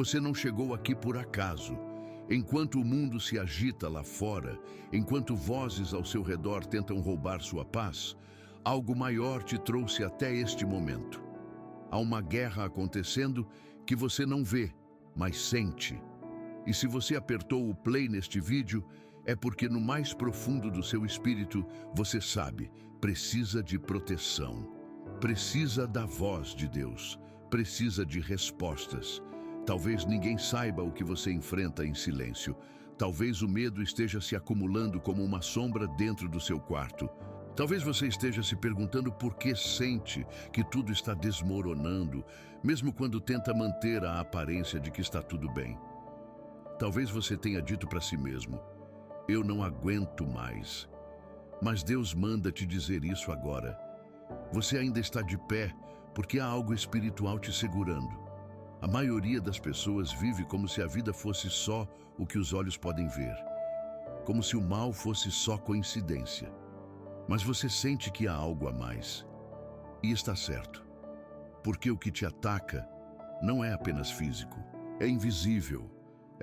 Você não chegou aqui por acaso. Enquanto o mundo se agita lá fora, enquanto vozes ao seu redor tentam roubar sua paz, algo maior te trouxe até este momento. Há uma guerra acontecendo que você não vê, mas sente. E se você apertou o play neste vídeo, é porque no mais profundo do seu espírito, você sabe, precisa de proteção. Precisa da voz de Deus. Precisa de respostas. Talvez ninguém saiba o que você enfrenta em silêncio. Talvez o medo esteja se acumulando como uma sombra dentro do seu quarto. Talvez você esteja se perguntando por que sente que tudo está desmoronando, mesmo quando tenta manter a aparência de que está tudo bem. Talvez você tenha dito para si mesmo, eu não aguento mais. Mas Deus manda te dizer isso agora. Você ainda está de pé porque há algo espiritual te segurando. A maioria das pessoas vive como se a vida fosse só o que os olhos podem ver. Como se o mal fosse só coincidência. Mas você sente que há algo a mais. E está certo. Porque o que te ataca não é apenas físico. É invisível.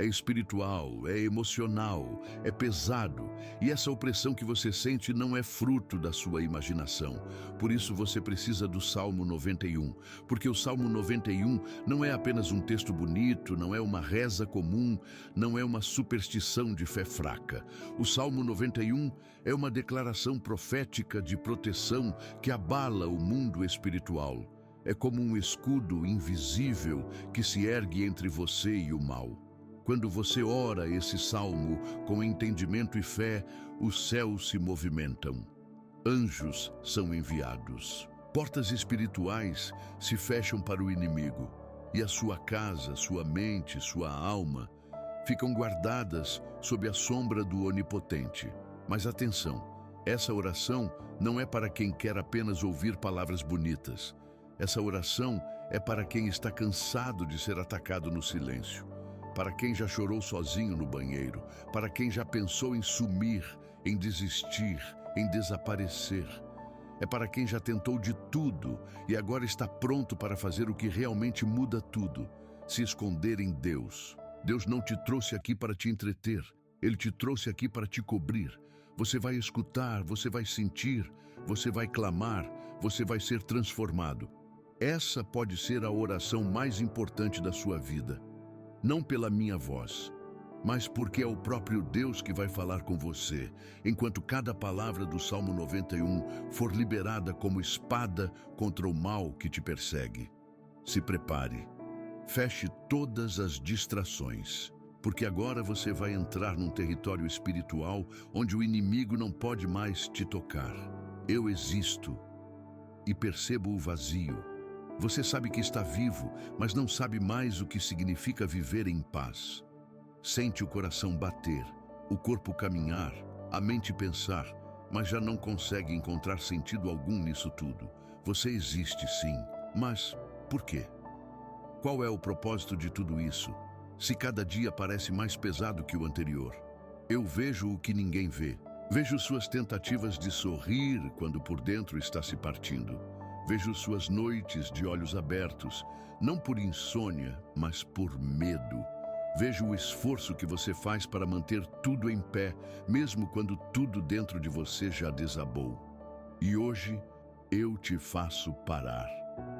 É espiritual, é emocional, é pesado. E essa opressão que você sente não é fruto da sua imaginação. Por isso você precisa do Salmo 91. Porque o Salmo 91 não é apenas um texto bonito, não é uma reza comum, não é uma superstição de fé fraca. O Salmo 91 é uma declaração profética de proteção que abala o mundo espiritual. É como um escudo invisível que se ergue entre você e o mal. Quando você ora esse salmo com entendimento e fé, os céus se movimentam. Anjos são enviados. Portas espirituais se fecham para o inimigo. E a sua casa, sua mente, sua alma ficam guardadas sob a sombra do Onipotente. Mas atenção, essa oração não é para quem quer apenas ouvir palavras bonitas. Essa oração é para quem está cansado de ser atacado no silêncio. Para quem já chorou sozinho no banheiro, para quem já pensou em sumir, em desistir, em desaparecer. É para quem já tentou de tudo e agora está pronto para fazer o que realmente muda tudo, se esconder em Deus. Deus não te trouxe aqui para te entreter, Ele te trouxe aqui para te cobrir. Você vai escutar, você vai sentir, você vai clamar, você vai ser transformado. Essa pode ser a oração mais importante da sua vida. Não pela minha voz, mas porque é o próprio Deus que vai falar com você, enquanto cada palavra do Salmo 91 for liberada como espada contra o mal que te persegue. Se prepare, feche todas as distrações, porque agora você vai entrar num território espiritual onde o inimigo não pode mais te tocar. Eu existo e percebo o vazio. Você sabe que está vivo, mas não sabe mais o que significa viver em paz. Sente o coração bater, o corpo caminhar, a mente pensar, mas já não consegue encontrar sentido algum nisso tudo. Você existe sim, mas por quê? Qual é o propósito de tudo isso, se cada dia parece mais pesado que o anterior? Eu vejo o que ninguém vê. Vejo suas tentativas de sorrir quando por dentro está se partindo. Vejo suas noites de olhos abertos, não por insônia, mas por medo. Vejo o esforço que você faz para manter tudo em pé, mesmo quando tudo dentro de você já desabou. E hoje, eu te faço parar.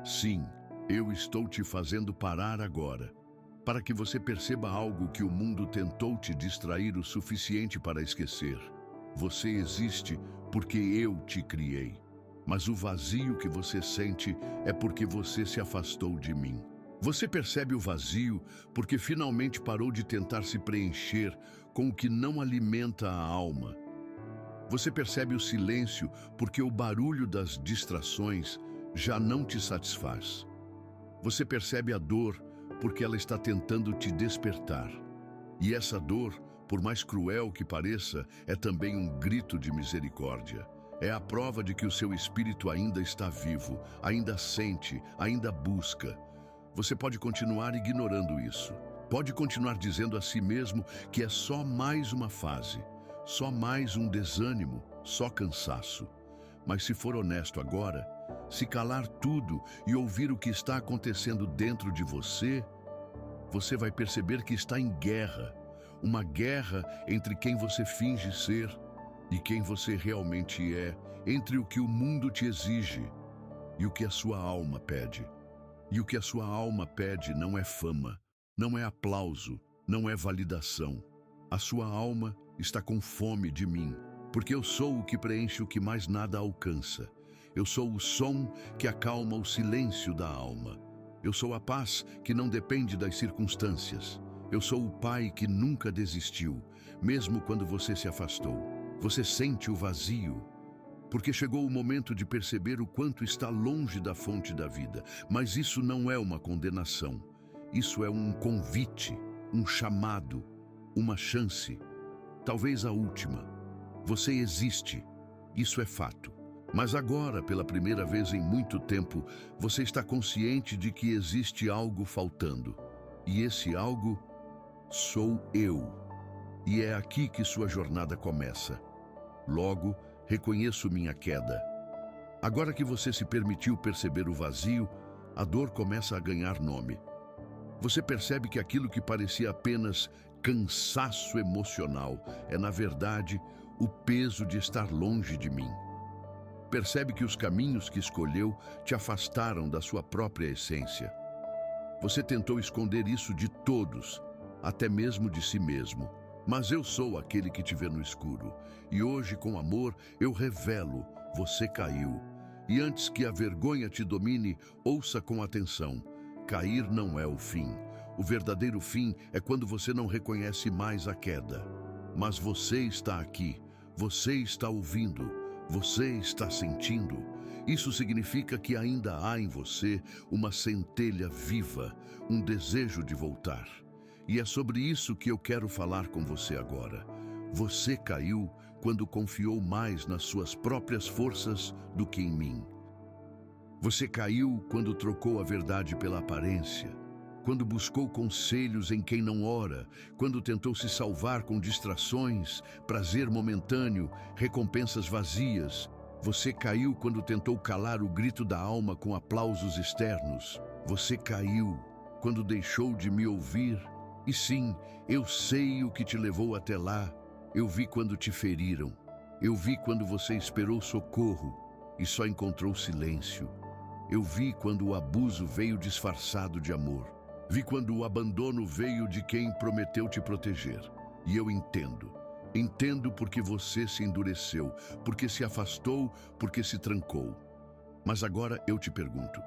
Sim, eu estou te fazendo parar agora, para que você perceba algo que o mundo tentou te distrair o suficiente para esquecer. Você existe porque eu te criei. Mas o vazio que você sente é porque você se afastou de mim. Você percebe o vazio porque finalmente parou de tentar se preencher com o que não alimenta a alma. Você percebe o silêncio porque o barulho das distrações já não te satisfaz. Você percebe a dor porque ela está tentando te despertar. E essa dor, por mais cruel que pareça, é também um grito de misericórdia. É a prova de que o seu espírito ainda está vivo, ainda sente, ainda busca. Você pode continuar ignorando isso. Pode continuar dizendo a si mesmo que é só mais uma fase, só mais um desânimo, só cansaço. Mas se for honesto agora, se calar tudo e ouvir o que está acontecendo dentro de você, você vai perceber que está em guerra. Uma guerra entre quem você finge ser e quem você realmente é, entre o que o mundo te exige e o que a sua alma pede. E o que a sua alma pede não é fama, não é aplauso, não é validação. A sua alma está com fome de mim, porque eu sou o que preenche o que mais nada alcança. Eu sou o som que acalma o silêncio da alma. Eu sou a paz que não depende das circunstâncias. Eu sou o pai que nunca desistiu, mesmo quando você se afastou. Você sente o vazio, porque chegou o momento de perceber o quanto está longe da fonte da vida. Mas isso não é uma condenação. Isso é um convite, um chamado, uma chance, talvez a última. Você existe, isso é fato. Mas agora, pela primeira vez em muito tempo, você está consciente de que existe algo faltando. E esse algo sou eu. E é aqui que sua jornada começa. Logo, reconheço minha queda. Agora que você se permitiu perceber o vazio, a dor começa a ganhar nome. Você percebe que aquilo que parecia apenas cansaço emocional é, na verdade, o peso de estar longe de mim. Percebe que os caminhos que escolheu te afastaram da sua própria essência. Você tentou esconder isso de todos, até mesmo de si mesmo. Mas eu sou aquele que te vê no escuro. E hoje, com amor, eu revelo: você caiu. E antes que a vergonha te domine, ouça com atenção. Cair não é o fim. O verdadeiro fim é quando você não reconhece mais a queda. Mas você está aqui. Você está ouvindo. Você está sentindo. Isso significa que ainda há em você uma centelha viva, um desejo de voltar. E é sobre isso que eu quero falar com você agora. Você caiu quando confiou mais nas suas próprias forças do que em mim. Você caiu quando trocou a verdade pela aparência, quando buscou conselhos em quem não ora, quando tentou se salvar com distrações, prazer momentâneo, recompensas vazias. Você caiu quando tentou calar o grito da alma com aplausos externos. Você caiu quando deixou de me ouvir. E sim, eu sei o que te levou até lá. Eu vi quando te feriram. Eu vi quando você esperou socorro e só encontrou silêncio. Eu vi quando o abuso veio disfarçado de amor. Vi quando o abandono veio de quem prometeu te proteger. E eu entendo. Entendo porque você se endureceu, porque se afastou, porque se trancou. Mas agora eu te pergunto: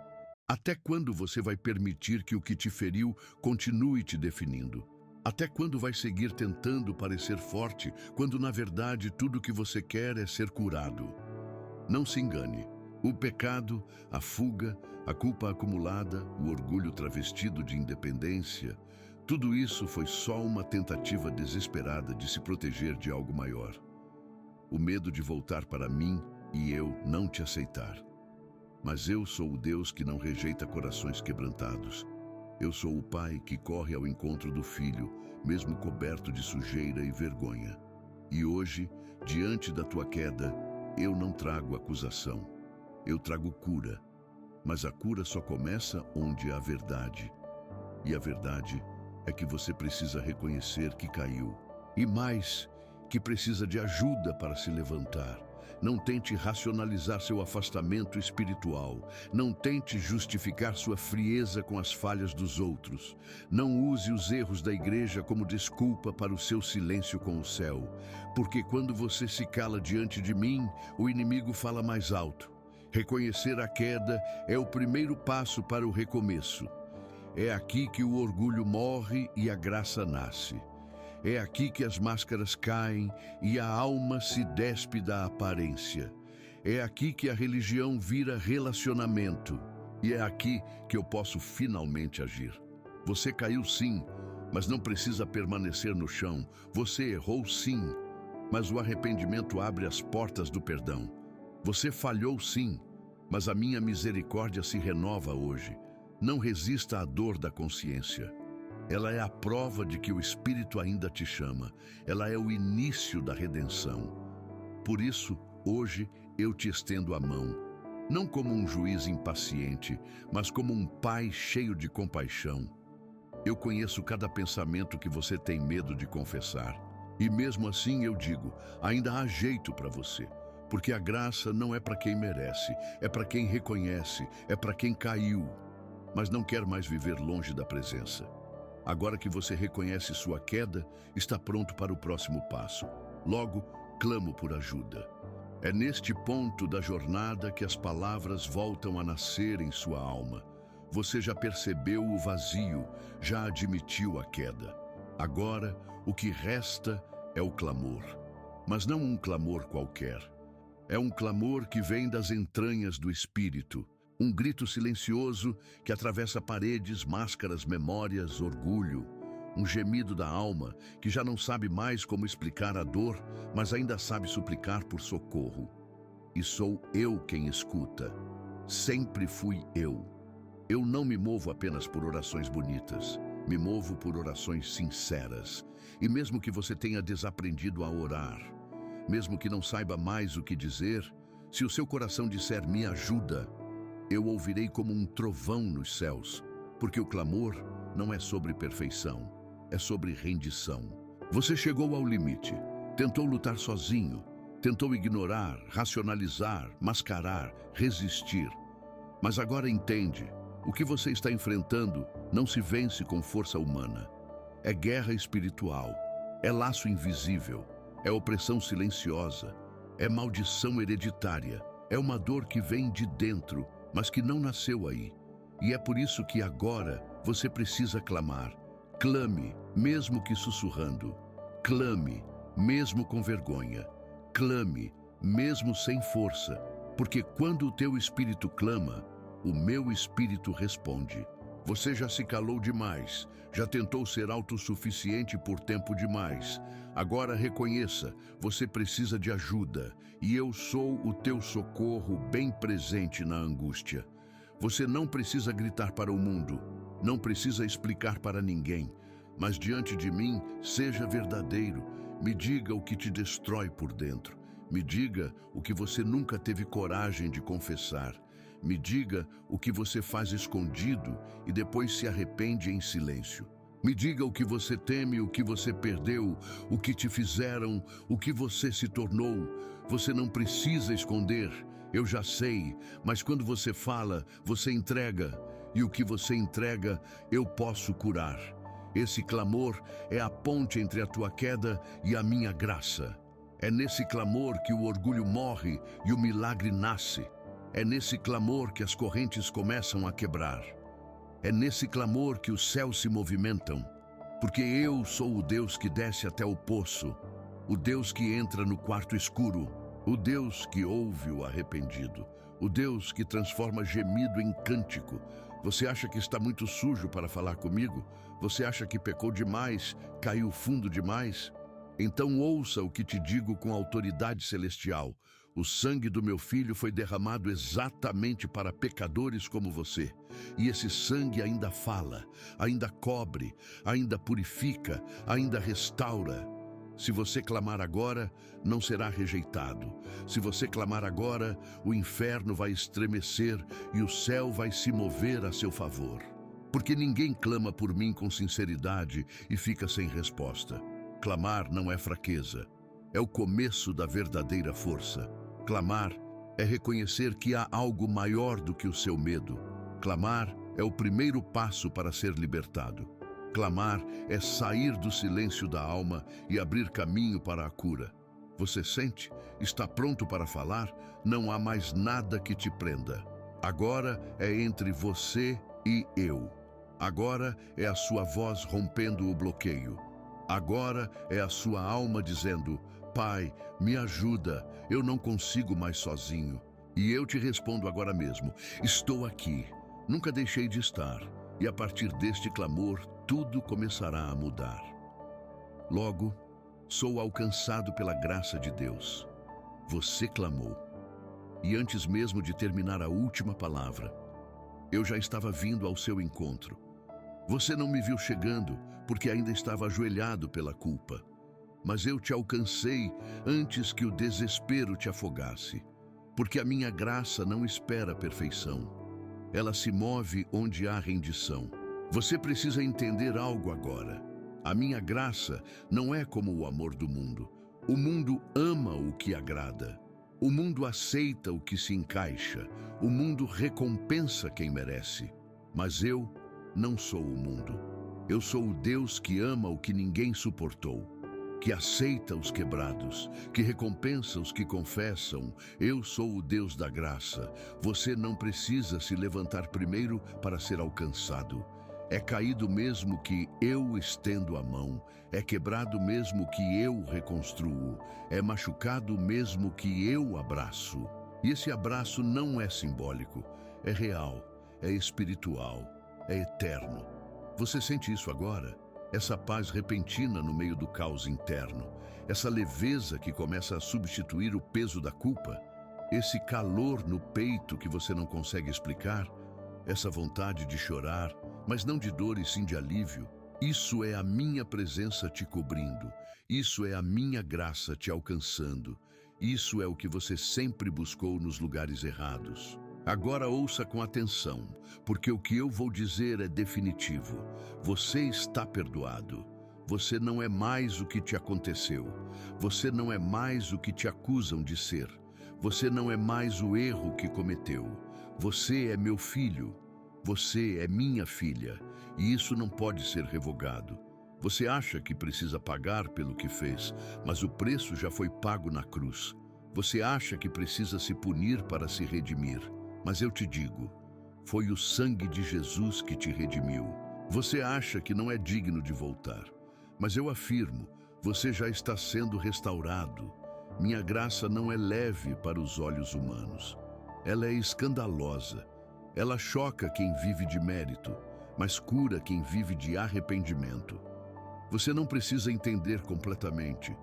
até quando você vai permitir que o que te feriu continue te definindo? Até quando vai seguir tentando parecer forte, quando na verdade tudo o que você quer é ser curado? Não se engane. O pecado, a fuga, a culpa acumulada, o orgulho travestido de independência, tudo isso foi só uma tentativa desesperada de se proteger de algo maior. O medo de voltar para mim e eu não te aceitar. Mas eu sou o Deus que não rejeita corações quebrantados. Eu sou o Pai que corre ao encontro do Filho, mesmo coberto de sujeira e vergonha. E hoje, diante da tua queda, eu não trago acusação. Eu trago cura. Mas a cura só começa onde há verdade. E a verdade é que você precisa reconhecer que caiu. E mais, que precisa de ajuda para se levantar. Não tente racionalizar seu afastamento espiritual. Não tente justificar sua frieza com as falhas dos outros. Não use os erros da igreja como desculpa para o seu silêncio com o céu. Porque quando você se cala diante de mim, o inimigo fala mais alto. Reconhecer a queda é o primeiro passo para o recomeço. É aqui que o orgulho morre e a graça nasce. É aqui que as máscaras caem e a alma se despe da aparência. É aqui que a religião vira relacionamento. E é aqui que eu posso finalmente agir. Você caiu sim, mas não precisa permanecer no chão. Você errou sim, mas o arrependimento abre as portas do perdão. Você falhou sim, mas a minha misericórdia se renova hoje. Não resista à dor da consciência. Ela é a prova de que o Espírito ainda te chama. Ela é o início da redenção. Por isso, hoje, eu te estendo a mão. Não como um juiz impaciente, mas como um pai cheio de compaixão. Eu conheço cada pensamento que você tem medo de confessar. E mesmo assim eu digo, ainda há jeito para você. Porque a graça não é para quem merece, é para quem reconhece, é para quem caiu, mas não quer mais viver longe da presença. Agora que você reconhece sua queda, está pronto para o próximo passo. Logo, clamo por ajuda. É neste ponto da jornada que as palavras voltam a nascer em sua alma. Você já percebeu o vazio, já admitiu a queda. Agora, o que resta é o clamor. Mas não um clamor qualquer. É um clamor que vem das entranhas do espírito. Um grito silencioso que atravessa paredes, máscaras, memórias, orgulho. Um gemido da alma que já não sabe mais como explicar a dor, mas ainda sabe suplicar por socorro. E sou eu quem escuta. Sempre fui eu. Eu não me movo apenas por orações bonitas. Me movo por orações sinceras. E mesmo que você tenha desaprendido a orar, mesmo que não saiba mais o que dizer, se o seu coração disser me ajuda, eu ouvirei como um trovão nos céus, porque o clamor não é sobre perfeição, é sobre rendição. Você chegou ao limite, tentou lutar sozinho, tentou ignorar, racionalizar, mascarar, resistir. Mas agora entende, o que você está enfrentando não se vence com força humana. É guerra espiritual, é laço invisível, é opressão silenciosa, é maldição hereditária, é uma dor que vem de dentro, mas que não nasceu aí. E é por isso que agora você precisa clamar. Clame, mesmo que sussurrando. Clame, mesmo com vergonha. Clame, mesmo sem força, porque quando o teu espírito clama, o meu espírito responde. Você já se calou demais, já tentou ser autossuficiente por tempo demais. Agora reconheça, você precisa de ajuda, e eu sou o teu socorro bem presente na angústia. Você não precisa gritar para o mundo, não precisa explicar para ninguém, mas diante de mim, seja verdadeiro, me diga o que te destrói por dentro, me diga o que você nunca teve coragem de confessar. Me diga o que você faz escondido e depois se arrepende em silêncio. Me diga o que você teme, o que você perdeu, o que te fizeram, o que você se tornou. Você não precisa esconder, eu já sei, mas quando você fala, você entrega. E o que você entrega, eu posso curar. Esse clamor é a ponte entre a tua queda e a minha graça. É nesse clamor que o orgulho morre e o milagre nasce. É nesse clamor que as correntes começam a quebrar. É nesse clamor que os céus se movimentam. Porque eu sou o Deus que desce até o poço, o Deus que entra no quarto escuro, o Deus que ouve o arrependido, o Deus que transforma gemido em cântico. Você acha que está muito sujo para falar comigo? Você acha que pecou demais, caiu fundo demais? Então ouça o que te digo com autoridade celestial. O sangue do meu filho foi derramado exatamente para pecadores como você. E esse sangue ainda fala, ainda cobre, ainda purifica, ainda restaura. Se você clamar agora, não será rejeitado. Se você clamar agora, o inferno vai estremecer e o céu vai se mover a seu favor. Porque ninguém clama por mim com sinceridade e fica sem resposta. Clamar não é fraqueza, é o começo da verdadeira força. Clamar é reconhecer que há algo maior do que o seu medo. Clamar é o primeiro passo para ser libertado. Clamar é sair do silêncio da alma e abrir caminho para a cura. Você sente? Está pronto para falar? Não há mais nada que te prenda. Agora é entre você e eu. Agora é a sua voz rompendo o bloqueio. Agora é a sua alma dizendo: Pai, me ajuda, eu não consigo mais sozinho. E eu te respondo agora mesmo: estou aqui, nunca deixei de estar. E a partir deste clamor, tudo começará a mudar. Logo, sou alcançado pela graça de Deus. Você clamou. E antes mesmo de terminar a última palavra, eu já estava vindo ao seu encontro. Você não me viu chegando, porque ainda estava ajoelhado pela culpa. Mas eu te alcancei antes que o desespero te afogasse. Porque a minha graça não espera a perfeição. Ela se move onde há rendição. Você precisa entender algo agora. A minha graça não é como o amor do mundo. O mundo ama o que agrada. O mundo aceita o que se encaixa. O mundo recompensa quem merece. Mas eu não sou o mundo. Eu sou o Deus que ama o que ninguém suportou, que aceita os quebrados, que recompensa os que confessam. Eu sou o Deus da graça. Você não precisa se levantar primeiro para ser alcançado. É caído mesmo que eu estendo a mão, é quebrado mesmo que eu reconstruo, é machucado mesmo que eu abraço. E esse abraço não é simbólico, é real, é espiritual, é eterno. Você sente isso agora? Essa paz repentina no meio do caos interno, essa leveza que começa a substituir o peso da culpa, esse calor no peito que você não consegue explicar, essa vontade de chorar, mas não de dor e sim de alívio. Isso é a minha presença te cobrindo, isso é a minha graça te alcançando, isso é o que você sempre buscou nos lugares errados. Agora ouça com atenção, porque o que eu vou dizer é definitivo. Você está perdoado. Você não é mais o que te aconteceu. Você não é mais o que te acusam de ser. Você não é mais o erro que cometeu. Você é meu filho. Você é minha filha. E isso não pode ser revogado. Você acha que precisa pagar pelo que fez, mas o preço já foi pago na cruz. Você acha que precisa se punir para se redimir. Mas eu te digo, foi o sangue de Jesus que te redimiu. Você acha que não é digno de voltar, mas eu afirmo, você já está sendo restaurado. Minha graça não é leve para os olhos humanos. Ela é escandalosa. Ela choca quem vive de mérito, mas cura quem vive de arrependimento. Você não precisa entender completamente.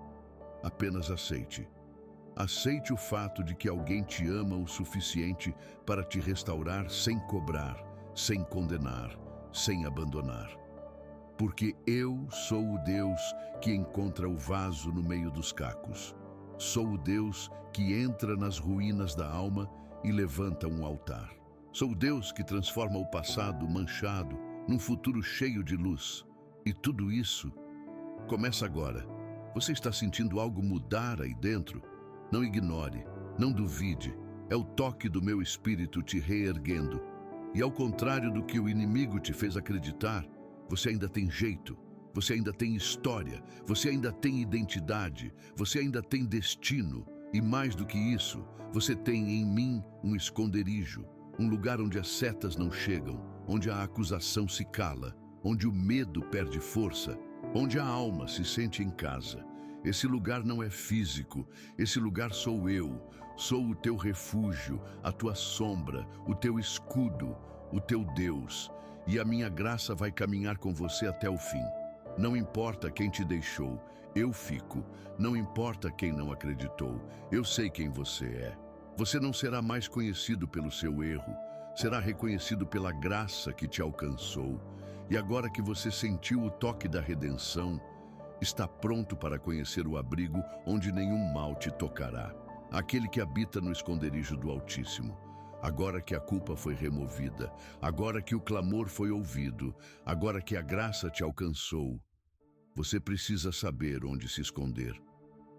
Apenas aceite. Aceite o fato de que alguém te ama o suficiente para te restaurar sem cobrar, sem condenar, sem abandonar. Porque eu sou o Deus que encontra o vaso no meio dos cacos. Sou o Deus que entra nas ruínas da alma e levanta um altar. Sou o Deus que transforma o passado manchado num futuro cheio de luz. E tudo isso começa agora. Você está sentindo algo mudar aí dentro? Não ignore, não duvide, é o toque do meu espírito te reerguendo. E ao contrário do que o inimigo te fez acreditar, você ainda tem jeito, você ainda tem história, você ainda tem identidade, você ainda tem destino. E mais do que isso, você tem em mim um esconderijo, um lugar onde as setas não chegam, onde a acusação se cala, onde o medo perde força, onde a alma se sente em casa. Esse lugar não é físico, esse lugar sou eu, sou o teu refúgio, a tua sombra, o teu escudo, o teu Deus, e a minha graça vai caminhar com você até o fim. Não importa quem te deixou, eu fico, não importa quem não acreditou, eu sei quem você é. Você não será mais conhecido pelo seu erro, será reconhecido pela graça que te alcançou, e agora que você sentiu o toque da redenção, está pronto para conhecer o abrigo onde nenhum mal te tocará. Aquele que habita no esconderijo do Altíssimo. Agora que a culpa foi removida, agora que o clamor foi ouvido, agora que a graça te alcançou, você precisa saber onde se esconder.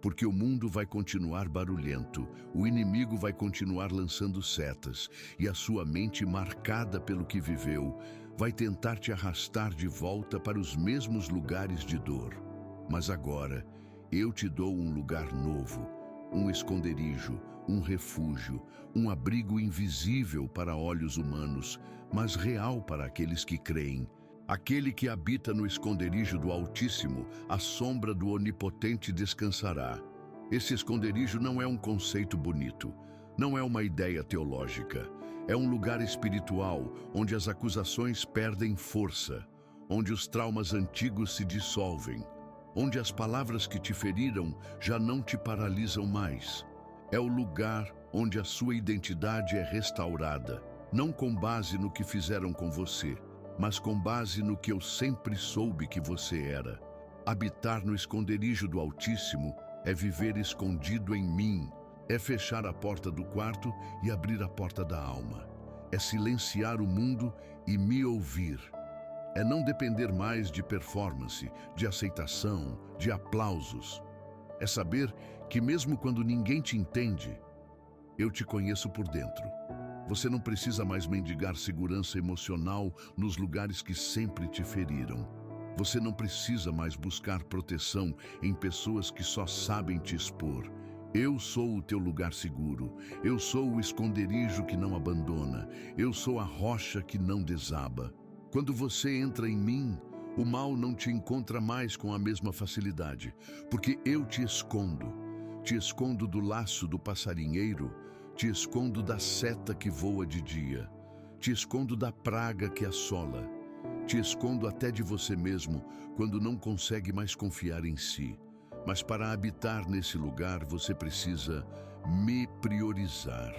Porque o mundo vai continuar barulhento, o inimigo vai continuar lançando setas, e a sua mente marcada pelo que viveu vai tentar te arrastar de volta para os mesmos lugares de dor. Mas agora, eu te dou um lugar novo, um esconderijo, um refúgio, um abrigo invisível para olhos humanos, mas real para aqueles que creem. Aquele que habita no esconderijo do Altíssimo, à sombra do Onipotente descansará. Esse esconderijo não é um conceito bonito, não é uma ideia teológica. É um lugar espiritual onde as acusações perdem força, onde os traumas antigos se dissolvem, onde as palavras que te feriram já não te paralisam mais. É o lugar onde a sua identidade é restaurada, não com base no que fizeram com você, mas com base no que eu sempre soube que você era. Habitar no esconderijo do Altíssimo é viver escondido em mim, é fechar a porta do quarto e abrir a porta da alma, é silenciar o mundo e me ouvir. É não depender mais de performance, de aceitação, de aplausos. É saber que mesmo quando ninguém te entende, eu te conheço por dentro. Você não precisa mais mendigar segurança emocional nos lugares que sempre te feriram. Você não precisa mais buscar proteção em pessoas que só sabem te expor. Eu sou o teu lugar seguro. Eu sou o esconderijo que não abandona. Eu sou a rocha que não desaba. Quando você entra em mim, o mal não te encontra mais com a mesma facilidade, porque eu te escondo. Te escondo do laço do passarinheiro, te escondo da seta que voa de dia, te escondo da praga que assola, te escondo até de você mesmo quando não consegue mais confiar em si. Mas para habitar nesse lugar você precisa me priorizar.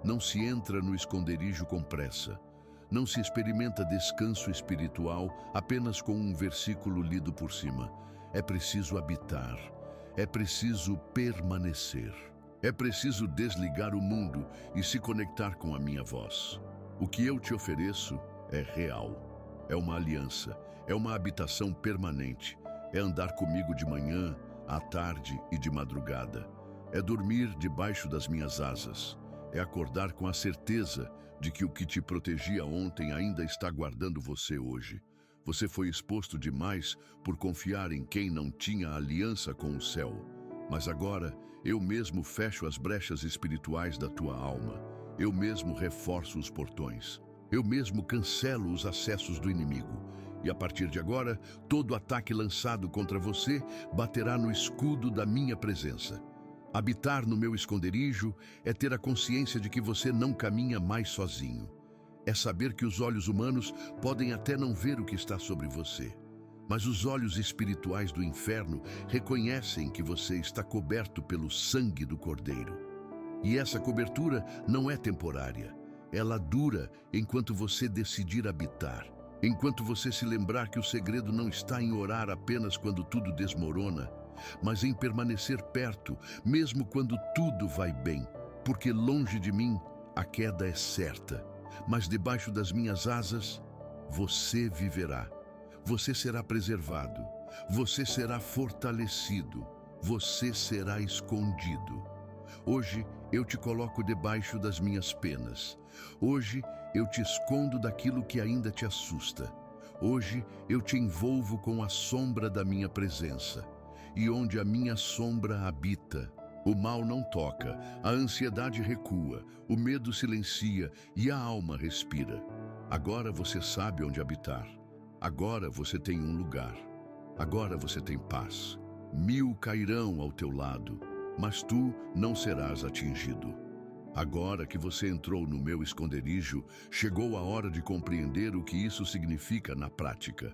Não se entra no esconderijo com pressa. Não se experimenta descanso espiritual apenas com um versículo lido por cima. É preciso habitar. É preciso permanecer. É preciso desligar o mundo e se conectar com a minha voz. O que eu te ofereço é real. É uma aliança. É uma habitação permanente. É andar comigo de manhã, à tarde e de madrugada. É dormir debaixo das minhas asas. É acordar com a certeza de que o que te protegia ontem ainda está guardando você hoje. Você foi exposto demais por confiar em quem não tinha aliança com o céu. Mas agora, eu mesmo fecho as brechas espirituais da tua alma. Eu mesmo reforço os portões. Eu mesmo cancelo os acessos do inimigo. E a partir de agora, todo ataque lançado contra você baterá no escudo da minha presença. Habitar no meu esconderijo é ter a consciência de que você não caminha mais sozinho. É saber que os olhos humanos podem até não ver o que está sobre você, mas os olhos espirituais do inferno reconhecem que você está coberto pelo sangue do Cordeiro. E essa cobertura não é temporária. Ela dura enquanto você decidir habitar. Enquanto você se lembrar que o segredo não está em orar apenas quando tudo desmorona, mas em permanecer perto, mesmo quando tudo vai bem. Porque longe de mim, a queda é certa. Mas debaixo das minhas asas, você viverá. Você será preservado. Você será fortalecido. Você será escondido. Hoje eu te coloco debaixo das minhas penas. Hoje eu te escondo daquilo que ainda te assusta. Hoje eu te envolvo com a sombra da minha presença. E onde a minha sombra habita, o mal não toca, a ansiedade recua, o medo silencia e a alma respira. Agora você sabe onde habitar. Agora você tem um lugar. Agora você tem paz. 1000 cairão ao teu lado, mas tu não serás atingido. Agora que você entrou no meu esconderijo, chegou a hora de compreender o que isso significa na prática.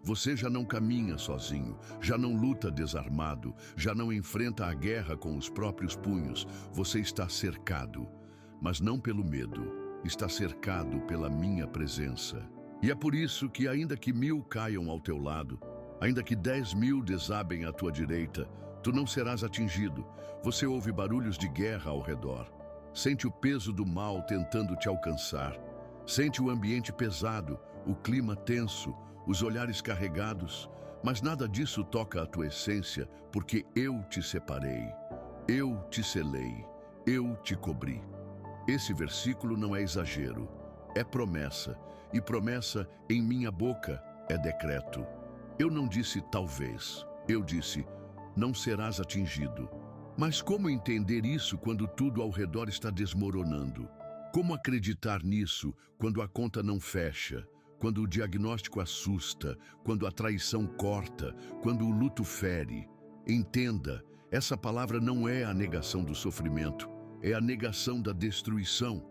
Você já não caminha sozinho, já não luta desarmado, já não enfrenta a guerra com os próprios punhos. Você está cercado, mas não pelo medo, está cercado pela minha presença. E é por isso que ainda que 1000 caiam ao teu lado, ainda que 10.000 desabem à tua direita, tu não serás atingido. Você ouve barulhos de guerra ao redor. Sente o peso do mal tentando te alcançar. Sente o ambiente pesado, o clima tenso, os olhares carregados, mas nada disso toca a tua essência, porque eu te separei, eu te selei, eu te cobri. Esse versículo não é exagero, é promessa, e promessa em minha boca é decreto. Eu não disse talvez, eu disse, não serás atingido. Mas como entender isso quando tudo ao redor está desmoronando? Como acreditar nisso quando a conta não fecha, quando o diagnóstico assusta, quando a traição corta, quando o luto fere? Entenda, essa palavra não é a negação do sofrimento, é a negação da destruição.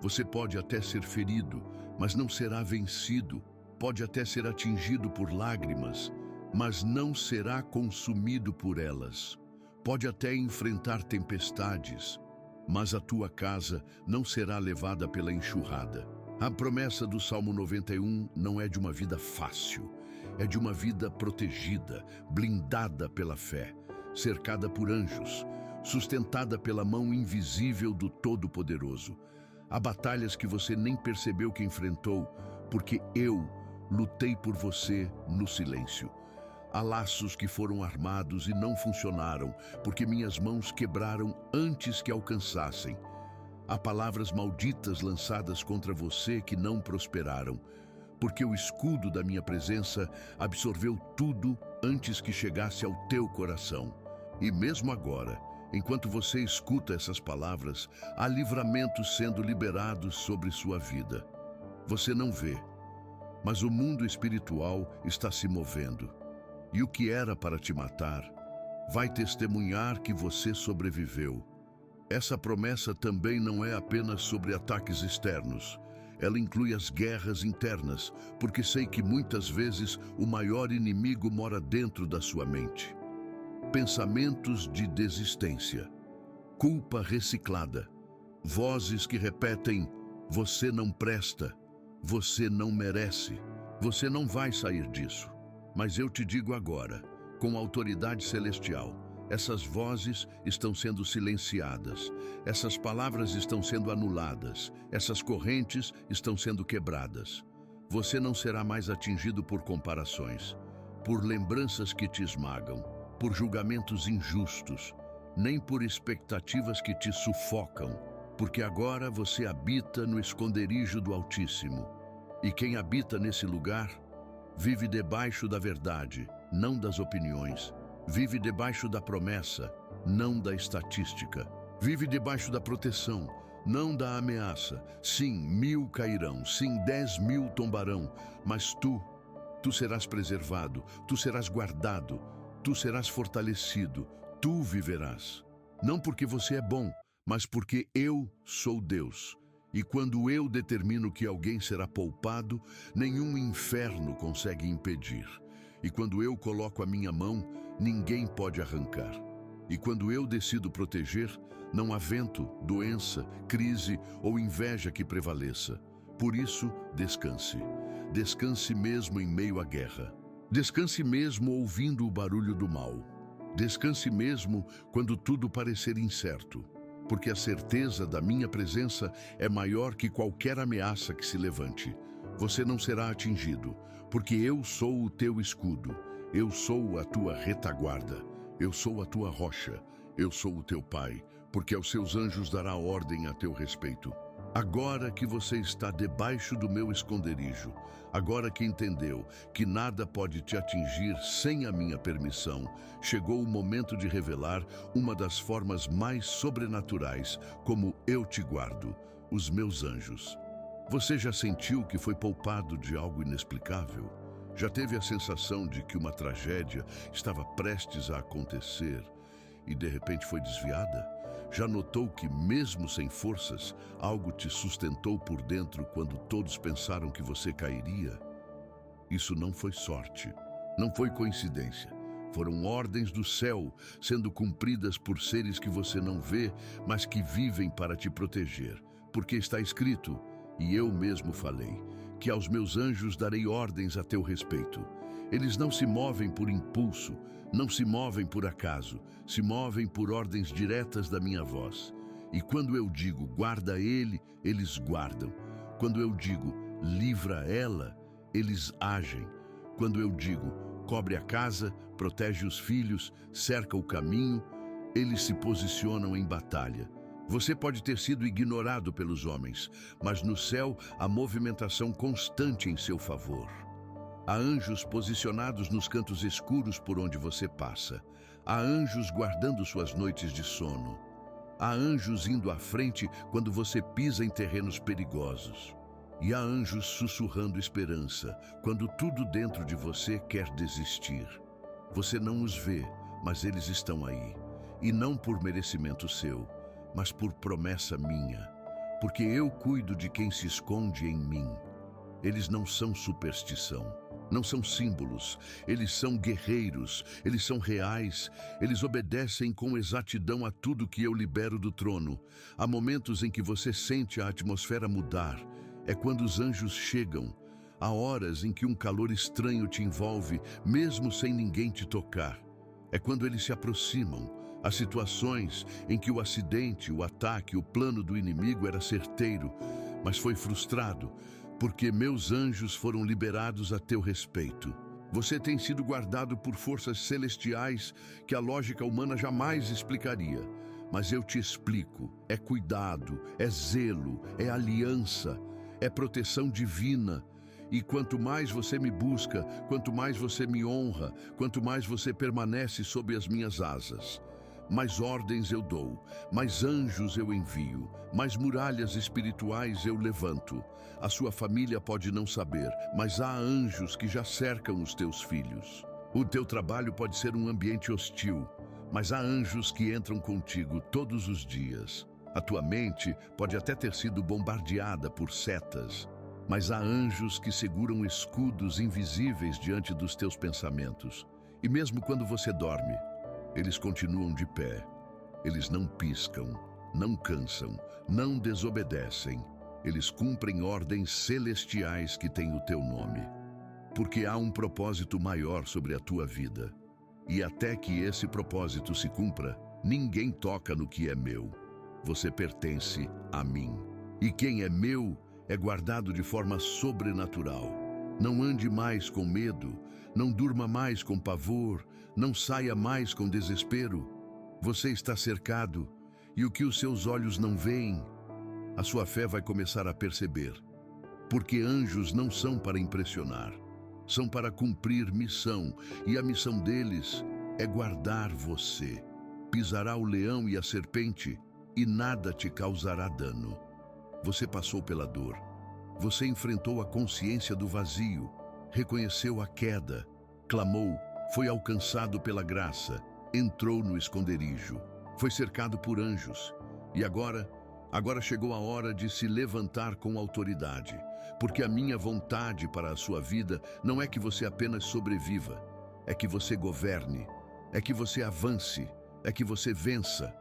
Você pode até ser ferido, mas não será vencido. Pode até ser atingido por lágrimas, mas não será consumido por elas. Pode até enfrentar tempestades, mas a tua casa não será levada pela enxurrada. A promessa do Salmo 91 não é de uma vida fácil, é de uma vida protegida, blindada pela fé, cercada por anjos, sustentada pela mão invisível do Todo-Poderoso. Há batalhas que você nem percebeu que enfrentou, porque eu, lutei por você no silêncio. Há laços que foram armados e não funcionaram, porque minhas mãos quebraram antes que alcançassem. Há palavras malditas lançadas contra você que não prosperaram, porque o escudo da minha presença absorveu tudo antes que chegasse ao teu coração. E mesmo agora, enquanto você escuta essas palavras, há livramentos sendo liberados sobre sua vida. Você não vê, mas o mundo espiritual está se movendo. E o que era para te matar, vai testemunhar que você sobreviveu. Essa promessa também não é apenas sobre ataques externos. Ela inclui as guerras internas, porque sei que muitas vezes o maior inimigo mora dentro da sua mente. Pensamentos de desistência, culpa reciclada, vozes que repetem: você não presta, você não merece, você não vai sair disso. Mas eu te digo agora, com autoridade celestial, essas vozes estão sendo silenciadas, essas palavras estão sendo anuladas, essas correntes estão sendo quebradas. Você não será mais atingido por comparações, por lembranças que te esmagam, por julgamentos injustos, nem por expectativas que te sufocam, porque agora você habita no esconderijo do Altíssimo. E quem habita nesse lugar vive debaixo da verdade, não das opiniões. Vive debaixo da promessa, não da estatística. Vive debaixo da proteção, não da ameaça. Sim, 1000 cairão, sim, 10.000 tombarão, mas tu serás preservado, tu serás guardado, tu serás fortalecido, tu viverás. Não porque você é bom, mas porque eu sou Deus. E quando eu determino que alguém será poupado, nenhum inferno consegue impedir. E quando eu coloco a minha mão, ninguém pode arrancar. E quando eu decido proteger, não há vento, doença, crise ou inveja que prevaleça. Por isso, descanse. Descanse mesmo em meio à guerra. Descanse mesmo ouvindo o barulho do mal. Descanse mesmo quando tudo parecer incerto. Porque a certeza da minha presença é maior que qualquer ameaça que se levante. Você não será atingido, porque eu sou o teu escudo, eu sou a tua retaguarda, eu sou a tua rocha, eu sou o teu pai, porque aos seus anjos dará ordem a teu respeito. Agora que você está debaixo do meu esconderijo, agora que entendeu que nada pode te atingir sem a minha permissão, chegou o momento de revelar uma das formas mais sobrenaturais como eu te guardo, os meus anjos. Você já sentiu que foi poupado de algo inexplicável? Já teve a sensação de que uma tragédia estava prestes a acontecer e de repente foi desviada? Já notou que, mesmo sem forças, algo te sustentou por dentro quando todos pensaram que você cairia? Isso não foi sorte, não foi coincidência. Foram ordens do céu sendo cumpridas por seres que você não vê, mas que vivem para te proteger. Porque está escrito: e eu mesmo falei, que aos meus anjos darei ordens a teu respeito. Eles não se movem por impulso, não se movem por acaso, se movem por ordens diretas da minha voz. E quando eu digo, guarda ele, eles guardam. Quando eu digo, livra ela, eles agem. Quando eu digo, cobre a casa, protege os filhos, cerca o caminho, eles se posicionam em batalha. Você pode ter sido ignorado pelos homens, mas no céu há movimentação constante em seu favor. Há anjos posicionados nos cantos escuros por onde você passa. Há anjos guardando suas noites de sono. Há anjos indo à frente quando você pisa em terrenos perigosos. E há anjos sussurrando esperança quando tudo dentro de você quer desistir. Você não os vê, mas eles estão aí. E não por merecimento seu, mas por promessa minha, porque eu cuido de quem se esconde em mim. Eles não são superstição, não são símbolos, eles são guerreiros, eles são reais, eles obedecem com exatidão a tudo que eu libero do trono. Há momentos em que você sente a atmosfera mudar, é quando os anjos chegam. Há horas em que um calor estranho te envolve, mesmo sem ninguém te tocar. É quando eles se aproximam. Há situações em que o acidente, o ataque, o plano do inimigo era certeiro, mas foi frustrado, porque meus anjos foram liberados a teu respeito. Você tem sido guardado por forças celestiais que a lógica humana jamais explicaria. Mas eu te explico, é cuidado, é zelo, é aliança, é proteção divina. E quanto mais você me busca, quanto mais você me honra, quanto mais você permanece sob as minhas asas, mais ordens eu dou, mais anjos eu envio, mais muralhas espirituais eu levanto. A sua família pode não saber, mas há anjos que já cercam os teus filhos. O teu trabalho pode ser um ambiente hostil, mas há anjos que entram contigo todos os dias. A tua mente pode até ter sido bombardeada por setas, mas há anjos que seguram escudos invisíveis diante dos teus pensamentos. E mesmo quando você dorme, eles continuam de pé. Eles não piscam, não cansam, não desobedecem. Eles cumprem ordens celestiais que têm o teu nome. Porque há um propósito maior sobre a tua vida. E até que esse propósito se cumpra, ninguém toca no que é meu. Você pertence a mim. E quem é meu é guardado de forma sobrenatural. Não ande mais com medo, não durma mais com pavor, não saia mais com desespero. Você está cercado, e o que os seus olhos não veem, a sua fé vai começar a perceber. Porque anjos não são para impressionar, são para cumprir missão, e a missão deles é guardar você. Pisará o leão e a serpente, e nada te causará dano. Você passou pela dor. Você enfrentou a consciência do vazio, reconheceu a queda, clamou, foi alcançado pela graça, entrou no esconderijo, foi cercado por anjos. E agora chegou a hora de se levantar com autoridade, porque a minha vontade para a sua vida não é que você apenas sobreviva, é que você governe, é que você avance, é que você vença.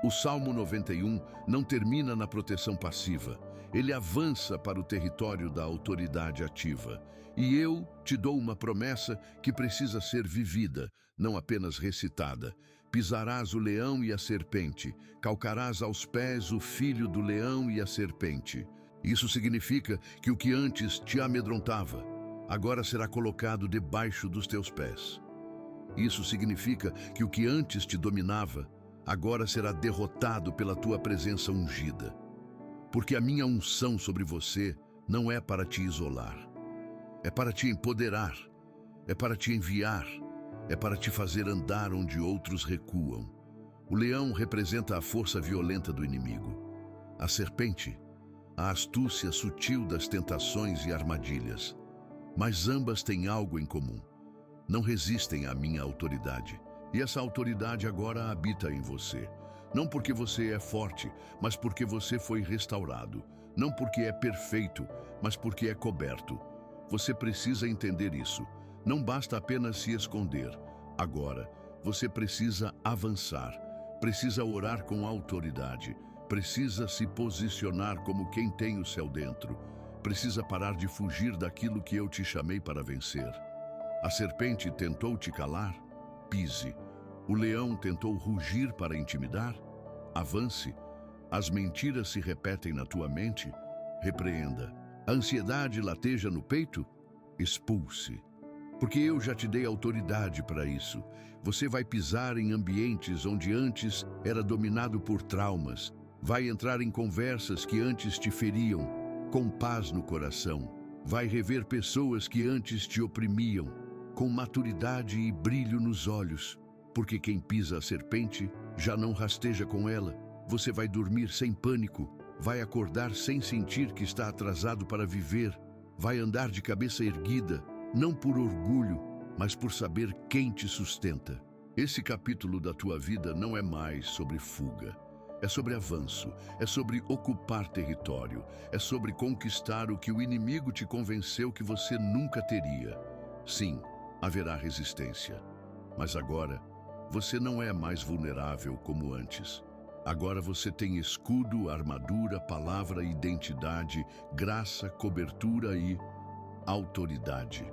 O Salmo 91 não termina na proteção passiva. Ele avança para o território da autoridade ativa. E eu te dou uma promessa que precisa ser vivida, não apenas recitada. Pisarás o leão e a serpente, calcarás aos pés o filho do leão e a serpente. Isso significa que o que antes te amedrontava, agora será colocado debaixo dos teus pés. Isso significa que o que antes te dominava, agora será derrotado pela tua presença ungida. Porque a minha unção sobre você não é para te isolar. É para te empoderar. É para te enviar. É para te fazer andar onde outros recuam. O leão representa a força violenta do inimigo. A serpente, a astúcia sutil das tentações e armadilhas. Mas ambas têm algo em comum. Não resistem à minha autoridade. E essa autoridade agora habita em você. Não porque você é forte, mas porque você foi restaurado. Não porque é perfeito, mas porque é coberto. Você precisa entender isso. Não basta apenas se esconder. Agora, você precisa avançar. Precisa orar com autoridade. Precisa se posicionar como quem tem o céu dentro. Precisa parar de fugir daquilo que eu te chamei para vencer. A serpente tentou te calar? Pise. O leão tentou rugir para intimidar? Avance. As mentiras se repetem na tua mente? Repreenda. A ansiedade lateja no peito? Expulse. Porque eu já te dei autoridade para isso. Você vai pisar em ambientes onde antes era dominado por traumas. Vai entrar em conversas que antes te feriam, com paz no coração. Vai rever pessoas que antes te oprimiam, com maturidade e brilho nos olhos. Porque quem pisa a serpente já não rasteja com ela. Você vai dormir sem pânico, vai acordar sem sentir que está atrasado para viver, vai andar de cabeça erguida, não por orgulho, mas por saber quem te sustenta. Esse capítulo da tua vida não é mais sobre fuga, é sobre avanço, é sobre ocupar território, é sobre conquistar o que o inimigo te convenceu que você nunca teria. Sim, haverá resistência, mas agora você não é mais vulnerável como antes. Agora você tem escudo, armadura, palavra, identidade, graça, cobertura e autoridade.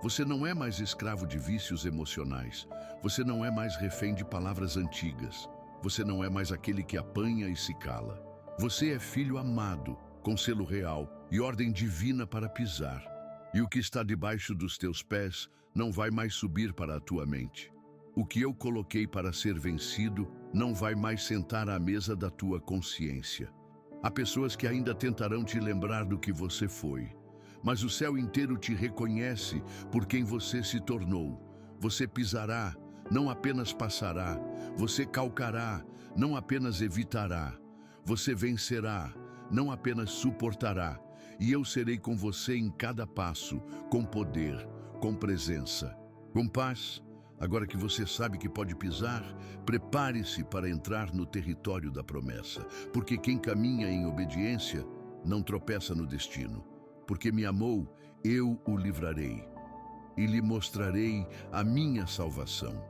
Você não é mais escravo de vícios emocionais. Você não é mais refém de palavras antigas. Você não é mais aquele que apanha e se cala. Você é filho amado, com selo real, e ordem divina para pisar. E o que está debaixo dos teus pés não vai mais subir para a tua mente. O que eu coloquei para ser vencido não vai mais sentar à mesa da tua consciência. Há pessoas que ainda tentarão te lembrar do que você foi, mas o céu inteiro te reconhece por quem você se tornou. Você pisará, não apenas passará. Você calcará, não apenas evitará. Você vencerá, não apenas suportará. E eu serei com você em cada passo, com poder, com presença, com paz. Agora que você sabe que pode pisar, prepare-se para entrar no território da promessa, porque quem caminha em obediência não tropeça no destino. Porque me amou, eu o livrarei e lhe mostrarei a minha salvação.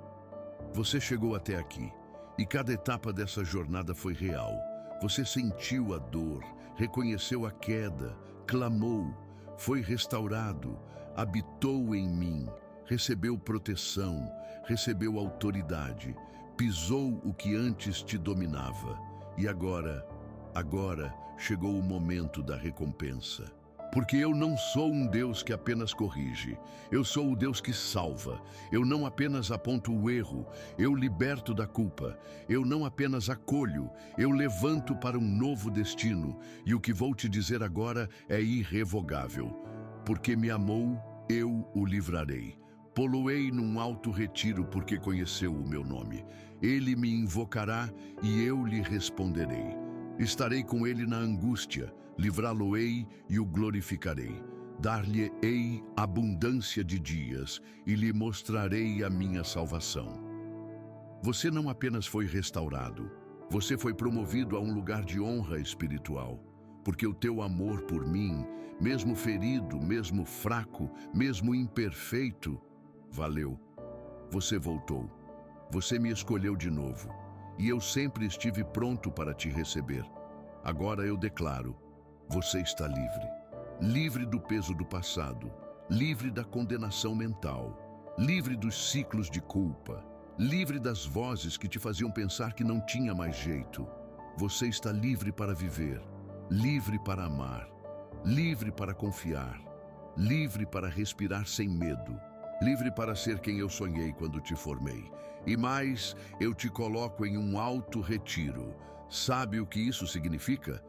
Você chegou até aqui e cada etapa dessa jornada foi real. Você sentiu a dor, reconheceu a queda, clamou, foi restaurado, habitou em mim, recebeu proteção, recebeu autoridade, pisou o que antes te dominava. E agora chegou o momento da recompensa. Porque eu não sou um Deus que apenas corrige, eu sou o Deus que salva. Eu não apenas aponto o erro, eu liberto da culpa. Eu não apenas acolho, eu levanto para um novo destino. E o que vou te dizer agora é irrevogável. Porque me amou, eu o livrarei. Poloei num alto retiro porque conheceu o meu nome. Ele me invocará e eu lhe responderei. Estarei com ele na angústia, livrá-lo-ei e o glorificarei. Dar-lhe-ei abundância de dias e lhe mostrarei a minha salvação. Você não apenas foi restaurado, você foi promovido a um lugar de honra espiritual, porque o teu amor por mim, mesmo ferido, mesmo fraco, mesmo imperfeito, valeu. Você voltou, você me escolheu de novo, e eu sempre estive pronto para te receber. Agora eu declaro, você está livre. Livre do peso do passado, livre da condenação mental, livre dos ciclos de culpa, livre das vozes que te faziam pensar que não tinha mais jeito. Você está livre para viver, livre para amar, livre para confiar, livre para respirar sem medo, livre para ser quem eu sonhei quando te formei. E mais, eu te coloco em um alto retiro. Sabe o que isso significa?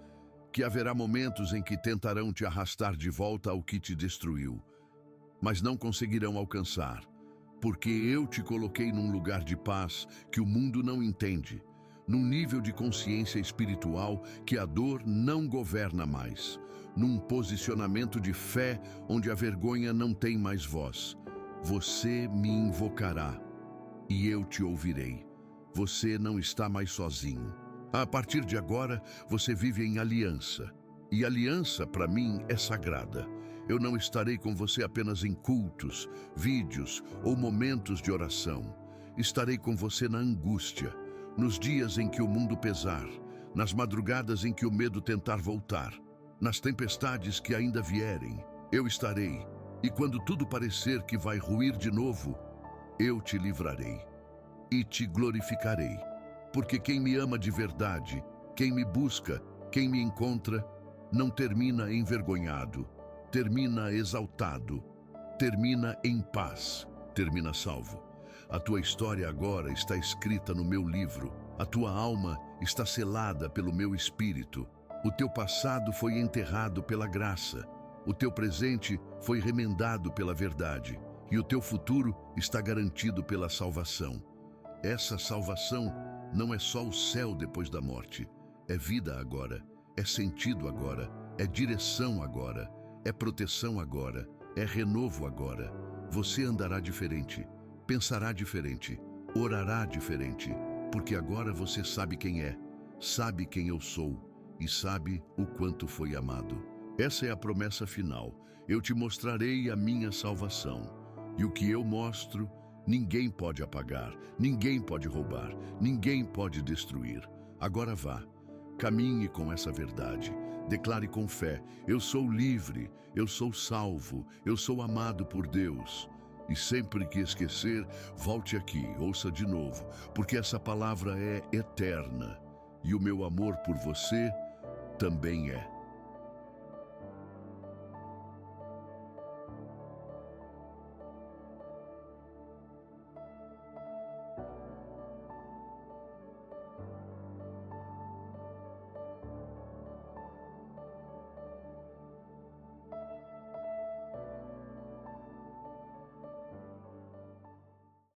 Que haverá momentos em que tentarão te arrastar de volta ao que te destruiu, mas não conseguirão alcançar, porque eu te coloquei num lugar de paz que o mundo não entende, num nível de consciência espiritual que a dor não governa mais, num posicionamento de fé onde a vergonha não tem mais voz. Você me invocará e eu te ouvirei. Você não está mais sozinho. A partir de agora, você vive em aliança. E aliança, para mim, é sagrada. Eu não estarei com você apenas em cultos, vídeos ou momentos de oração. Estarei com você na angústia, nos dias em que o mundo pesar, nas madrugadas em que o medo tentar voltar, nas tempestades que ainda vierem. Eu estarei. E quando tudo parecer que vai ruir de novo, eu te livrarei e te glorificarei. Porque quem me ama de verdade, quem me busca, quem me encontra, não termina envergonhado, termina exaltado, termina em paz, termina salvo. A tua história agora está escrita no meu livro, a tua alma está selada pelo meu espírito, o teu passado foi enterrado pela graça, o teu presente foi remendado pela verdade, e o teu futuro está garantido pela salvação. Essa salvação não é só o céu depois da morte, é vida agora, é sentido agora, é direção agora, é proteção agora, é renovo agora. Você andará diferente, pensará diferente, orará diferente, porque agora você sabe quem é, sabe quem eu sou e sabe o quanto foi amado. Essa é a promessa final. Eu te mostrarei a minha salvação. E o que eu mostro, ninguém pode apagar, ninguém pode roubar, ninguém pode destruir. Agora vá, caminhe com essa verdade. Declare com fé, eu sou livre, eu sou salvo, eu sou amado por Deus. E sempre que esquecer, volte aqui, ouça de novo, porque essa palavra é eterna. E o meu amor por você também é.